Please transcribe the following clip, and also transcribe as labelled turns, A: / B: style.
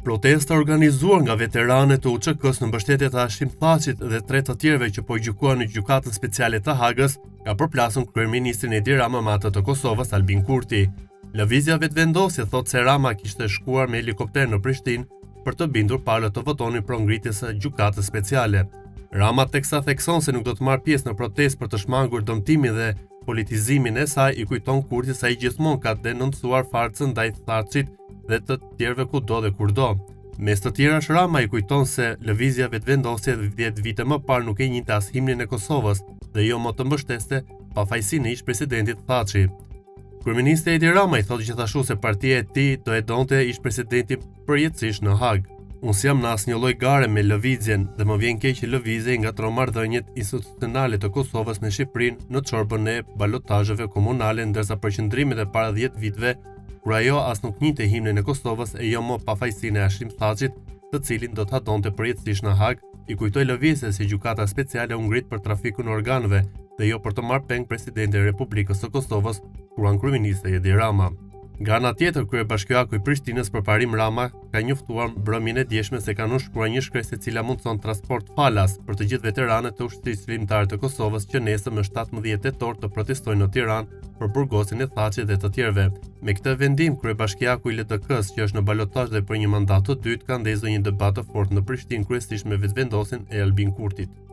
A: Protesta organizuar nga veteranet të UÇK-s në mbështetje të Hashim Thaçit dhe 3 të tjerëve që po gjykuar në gjykatën speciale të Hagës, ka përplasur kryeministrin Edi Rama me atë të Kosovës Albin Kurti. Lëvizja vetëvendosje thotë se Rama kishte shkuar me helikopter në Prishtinë për të bindur palët të votonin pro ngritjes së gjykatës speciale. Rama teksa thekson se nuk do të marrë pjesë në protestë për të shmangur dëmtimin dhe politizimin e saj, i kujton Kurti se ai gjithmonë ka denoncuar farcën ndaj Thaçit dhe të tjerëve kudo dhe kurdo. Mes të tjerash, Rama i kujton se lëvizja vetëvendosje 10 vite më parë nuk e njihte as himnin e Kosovës dhe jo më të mbështeste pafajësinë e ish-presidentit Thaçi. Kryeministri Edi Rama i thotë gjithashtu se partia e tij do e donte ish-presidentin përjetësisht në Hag. Unë s'jam në asnjë lloj gare me lëvizjen dhe më vjen keq që lëvizja ngatron marrëdhëniet institucionale të Kosovës me Shqipërinë në çorbën e balotazheve komunale, ndërsa përqendrimet e para 10 viteve kur ajo as nuk njihte himnin e Kosovës e jo më pafajësinë e Hashim Thaçit, të cilin do ta donte përjetësisht në Hag, i kujtoi lëvizjes se gjykata speciale u ngrit për trafikun e organeve dhe jo për të marrë peng presidentin e Republikës së Kosovës, kuran kryeministri Edi Rama. Nga ana tjetër, kryebashkiaku i Prishtinës për parim Rama ka njoftuar mbrëmjen e dieshme se kanë shkruar një shkresë e cila mundson transport falas për të gjithë veteranët të ushtrisë shërbimtare të Kosovës që nesër më 17 tetor të protestojnë në Tiranë për burgosin e Thaçit dhe të tjerëve. Me këtë vendim, kryebashkiaku i LDK-s, që është në balotazh dhe për një mandat të dytë, ka ndezur një debat të fortë në Prishtinë, kryesisht me vetëvendosjen e Albin Kurtit.